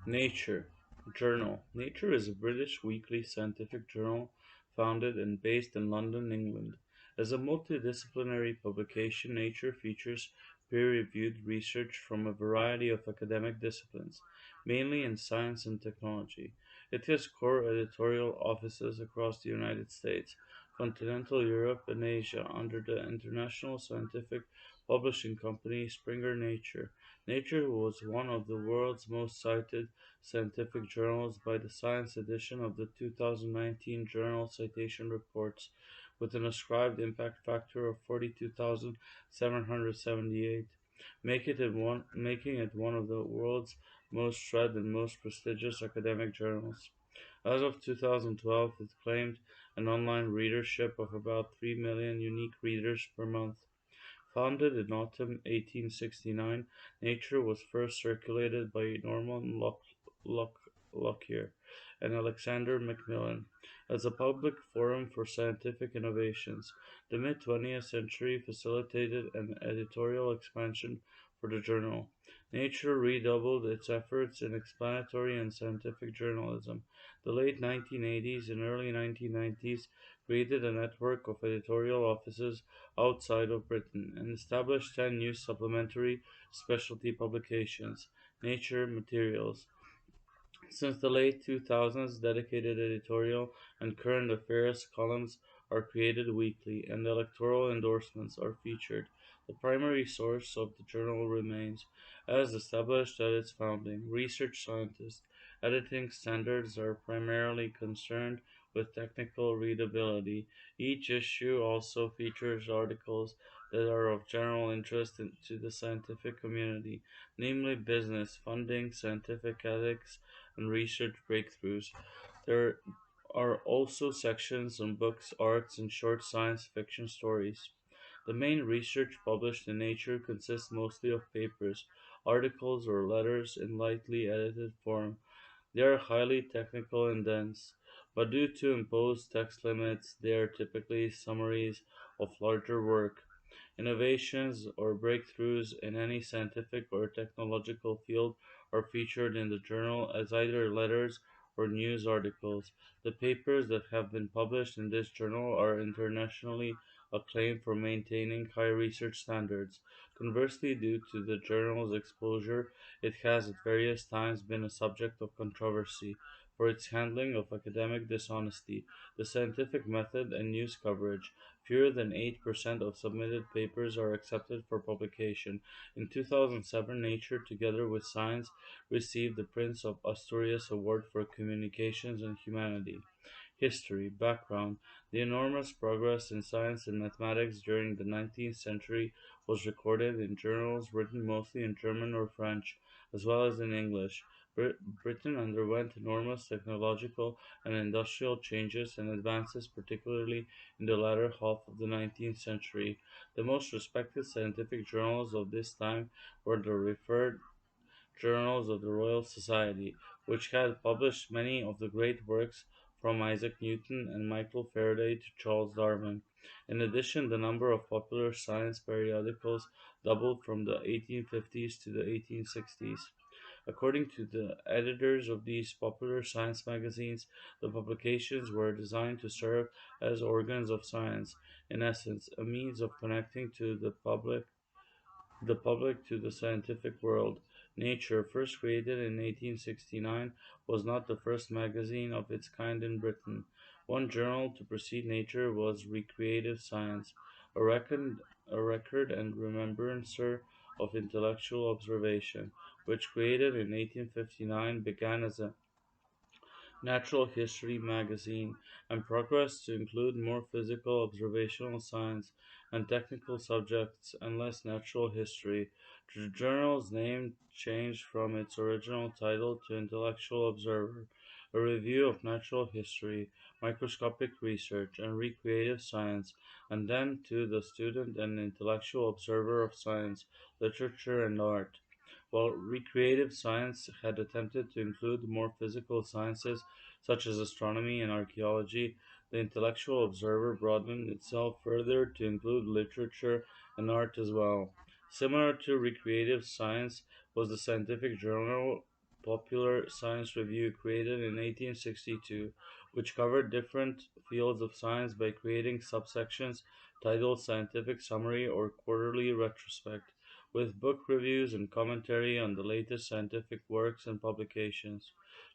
Nature Journal. Nature is a British weekly scientific journal founded and based in London, England. As a multidisciplinary publication, Nature features peer reviewed research from a variety of academic disciplines, mainly in science and technology. It has core editorial offices across the United States, continental Europe, and Asia under the international scientific publishing company Springer Nature. Nature was one of the world's most cited scientific journals by the Science edition of the 2019 Journal Citation Reports, with an ascribed impact factor of 42,778, making it one of the world's most read and most prestigious academic journals. As of 2012, it claimed an online readership of about 3 million unique readers per month. Founded in autumn 1869, Nature was first circulated by Norman Lockyer and Alexander Macmillan as a public forum for scientific innovations. The mid 20th century facilitated an editorial expansion for the journal. Nature redoubled its efforts in explanatory and scientific journalism. The late 1980s and early 1990s created a network of editorial offices outside of Britain and established 10 new supplementary specialty publications, Nature Materials. Since the late 2000s, dedicated editorial and current affairs columns are created weekly, and electoral endorsements are featured. The primary source of the journal remains, as established at its founding, research scientists. Editing standards are primarily concerned with technical readability. Each issue also features articles that are of general interest to the scientific community, namely business, funding, scientific ethics, and research breakthroughs. There are also sections on books, arts, and short science fiction stories. The main research published in Nature consists mostly of papers, articles, or letters in lightly edited form. They are highly technical and dense, but due to imposed text limits, they are typically summaries of larger work. Innovations or breakthroughs in any scientific or technological field are featured in the journal as either letters or news articles. The papers that have been published in this journal are internationally acclaimed for maintaining high research standards. Conversely, due to the journal's exposure, it has at various times been a subject of controversy for its handling of academic dishonesty, the scientific method, and news coverage. Fewer than 8% of submitted papers are accepted for publication. In 2007, Nature, together with Science, received the Prince of Asturias Award for Communications and Humanity. History Background The enormous progress in science and mathematics during the 19th century was recorded in journals written mostly in German or French, as well as in English. Britain underwent enormous technological and industrial changes and advances, particularly in the latter half of the 19th century. The most respected scientific journals of this time were the referred journals of the Royal Society, which had published many of the great works from Isaac Newton and Michael Faraday to Charles Darwin. In addition, the number of popular science periodicals doubled from the 1850s to the 1860s. According to the editors of these popular science magazines, the publications were designed to serve as organs of science, in essence, a means of connecting the public to the scientific world. Nature, first created in 1869, was not the first magazine of its kind in Britain. One journal to precede Nature was Recreative Science, a record, a record and remembrancer of intellectual observation, which created in 1859 began as a Natural History magazine, and progressed to include more physical observational science and technical subjects and less natural history. The journal's name changed from its original title to Intellectual Observer, a review of natural history, microscopic research, and recreative science, and then to the Student and Intellectual Observer of Science, Literature, and Art. While recreative science had attempted to include more physical sciences such as astronomy and archaeology, the Intellectual Observer broadened itself further to include literature and art as well. Similar to recreative science was the scientific journal Popular Science Review, created in 1862, which covered different fields of science by creating subsections titled Scientific Summary or Quarterly Retrospect, with book reviews and commentary on the latest scientific works and publications.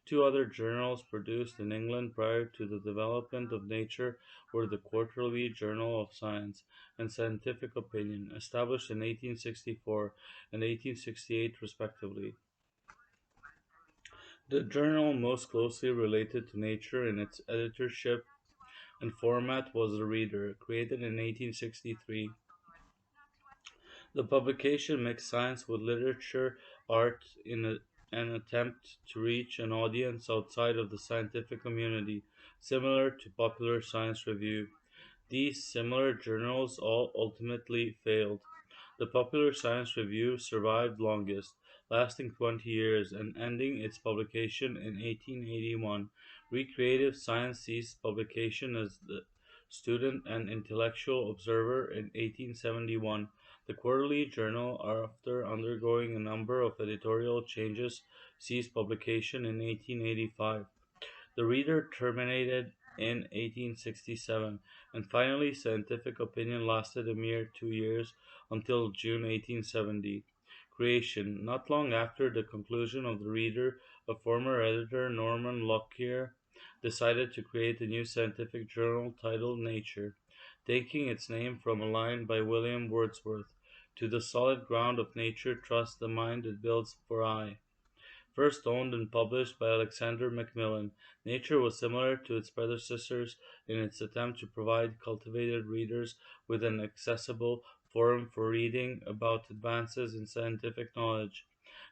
Two other journals produced in England prior to the development of Nature were the Quarterly Journal of Science and Scientific Opinion, established in 1864 and 1868 respectively. The journal most closely related to Nature in its editorship and format was The Reader, created in 1863. The publication mixed science with literature, art in an attempt to reach an audience outside of the scientific community, similar to Popular Science Review. These similar journals all ultimately failed. The Popular Science Review survived longest, lasting 20 years and ending its publication in 1881. Recreative Science ceased publication as the Student and Intellectual Observer in 1871. The Quarterly Journal, after undergoing a number of editorial changes, ceased publication in 1885. The Reader terminated in 1867, and finally Scientific Opinion lasted a mere 2 years until June 1870. Creation. Not long after the conclusion of The Reader, a former editor, Norman Lockyer, decided to create a new scientific journal titled Nature, taking its name from a line by William Wordsworth: "To the solid ground of nature trust the mind it builds for aye." First owned and published by Alexander Macmillan, Nature was similar to its predecessors in its attempt to provide cultivated readers with an accessible forum for reading about advances in scientific knowledge.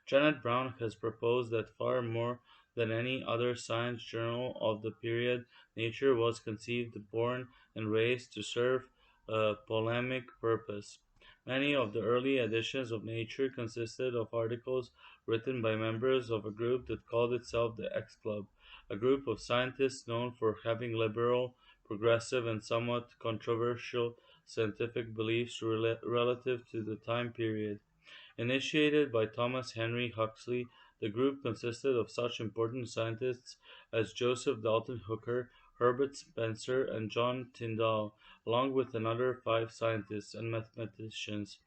Janet Brown has proposed that far more than any other science journal of the period, Nature was conceived, born, and raised to serve a polemic purpose. Many of the early editions of Nature consisted of articles written by members of a group that called itself the X Club, a group of scientists known for having liberal, progressive, and somewhat controversial scientific beliefs relative to the time period. Initiated by Thomas Henry Huxley, the group consisted of such important scientists as Joseph Dalton Hooker, Herbert Spencer, and John Tyndall, along with another five scientists and mathematicians.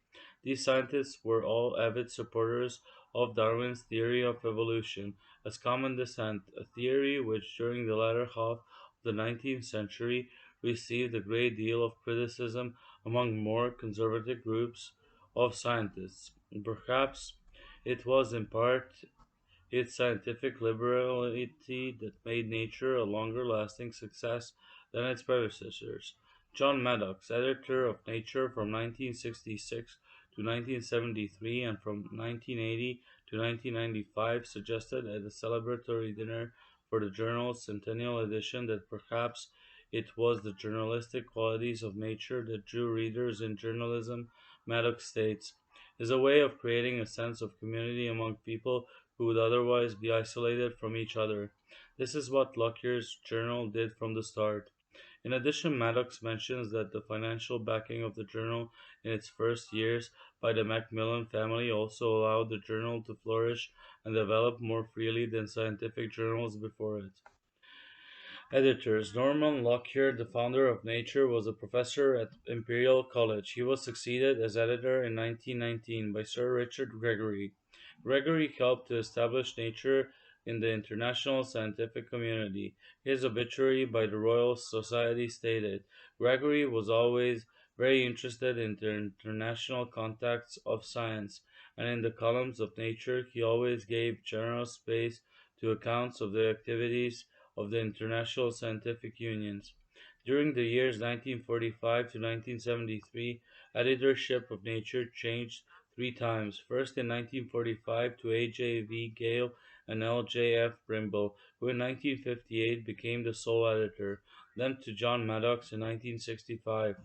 These scientists were all avid supporters of Darwin's theory of evolution as common descent, a theory which during the latter half of the 19th century received a great deal of criticism among more conservative groups of scientists. Perhaps it was in part its scientific liberality that made Nature a longer lasting success than its predecessors. John Maddox, editor of Nature from 1966 to 1973 and from 1980 to 1995, suggested at a celebratory dinner for the journal's centennial edition that perhaps it was the journalistic qualities of Nature that drew readers in journalism. Maddox states, "Is a way of creating a sense of community among people who would otherwise be isolated from each other. This is what Lockyer's journal did from the start." In addition, Maddox mentions that the financial backing of the journal in its first years by the Macmillan family also allowed the journal to flourish and develop more freely than scientific journals before it. Editors. Norman Lockyer, the founder of Nature, was a professor at Imperial College. He was succeeded as editor in 1919 by Sir Richard Gregory. Gregory helped to establish Nature in the international scientific community. His obituary by the Royal Society stated, "Gregory was always very interested in the international contacts of science, and in the columns of Nature he always gave generous space to accounts of the activities of the international scientific unions." During the years 1945 to 1973, editorship of Nature changed three times. First in 1945 to A.J.V. Gale and L.J.F. Brimble, who in 1958 became the sole editor, then to John Maddox in 1965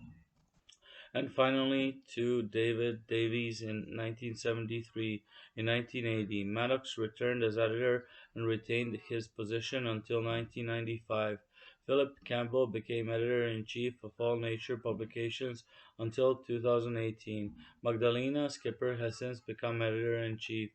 and finally to David Davies in 1973. In 1980, Maddox returned as editor and retained his position until 1995. Philip Campbell became editor in chief of all Nature publications until 2018. Magdalena Skipper has since become editor in chief.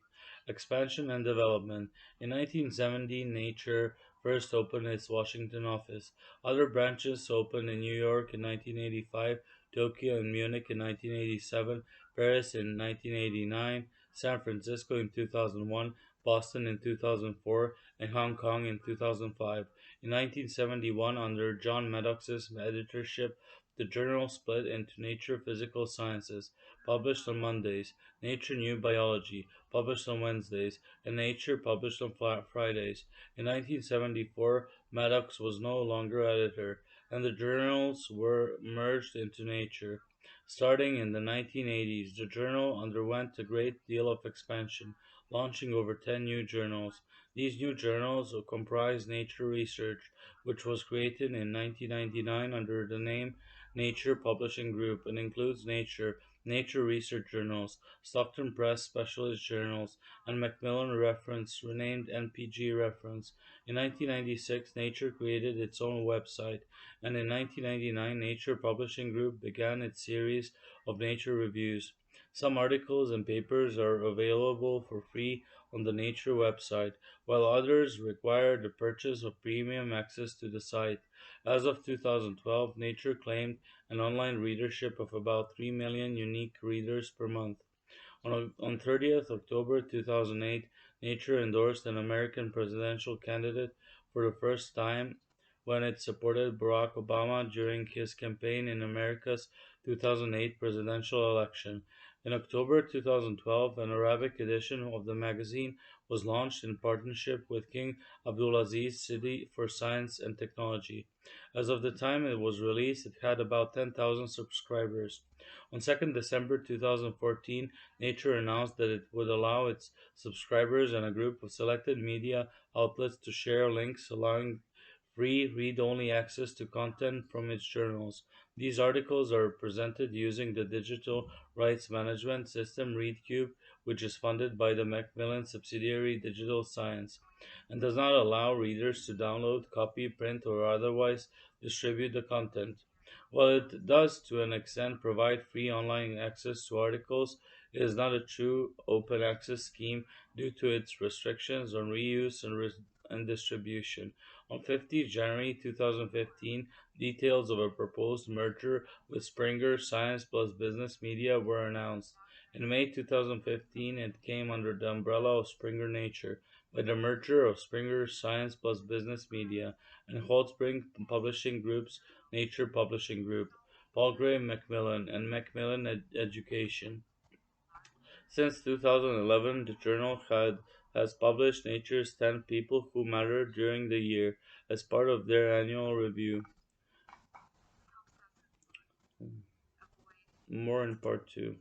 Expansion and development. In 1970, Nature first opened its Washington office. Other branches opened in New York in 1985, Tokyo and Munich in 1987, Paris in 1989, San Francisco in 2001, Boston in 2004, and Hong Kong in 2005. In 1971, under John Maddox's editorship, the journal split into Nature Physical Sciences, published on Mondays, Nature New Biology, published on Wednesdays, and Nature, published on Fridays. In 1974, Maddox was no longer editor, and the journals were merged into Nature. Starting in the 1980s, the journal underwent a great deal of expansion, launching over 10 new journals. These new journals comprise Nature Research, which was created in 1999 under the name Nature Publishing Group and includes Nature, Nature Research Journals, Stockton Press Specialist Journals, and Macmillan Reference, renamed NPG Reference. In 1996, Nature created its own website, and in 1999, Nature Publishing Group began its series of Nature reviews. Some articles and papers are available for free on the Nature website, while others require the purchase of premium access to the site. As of 2012, Nature claimed an online readership of about 3 million unique readers per month. On 30th October 2008, Nature endorsed an American presidential candidate for the first time when it supported Barack Obama during his campaign in America's 2008 presidential election. In October 2012, an Arabic edition of the magazine was launched in partnership with King Abdulaziz City for Science and Technology. As of the time it was released, it had about 10,000 subscribers. On 2nd December 2014, Nature announced that it would allow its subscribers and a group of selected media outlets to share links allowing free read-only access to content from its journals. These articles are presented using the digital rights management system ReadCube, which is funded by the Macmillan subsidiary Digital Science, and does not allow readers to download, copy, print, or otherwise distribute the content. While it does to an extent provide free online access to articles, it is not a true open access scheme due to its restrictions on reuse and distribution. On 15th January 2015, details of a proposed merger with Springer Science plus Business Media were announced. In May 2015, it came under the umbrella of Springer Nature by the merger of Springer Science plus Business Media and Holdspring Publishing Group's Nature Publishing Group, Palgrave Macmillan, and Macmillan Education. Since 2011, the journal has published Nature's 10 People Who Matter during the year as part of their annual review. More in part 2.